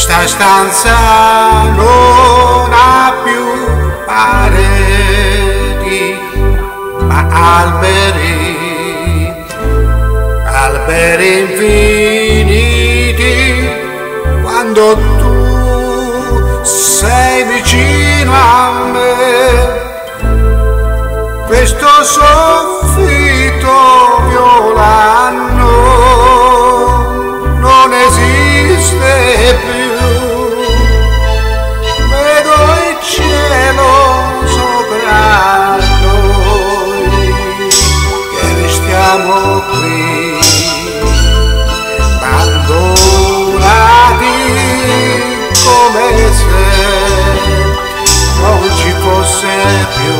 Questa stanza non ha più pareti, ma alberi, alberi infiniti. Quando tu sei vicino a me, questo soffitto violano non esiste più. Vedo il cielo sopra noi, che restiamo qui abbandonati, come se non ci fosse più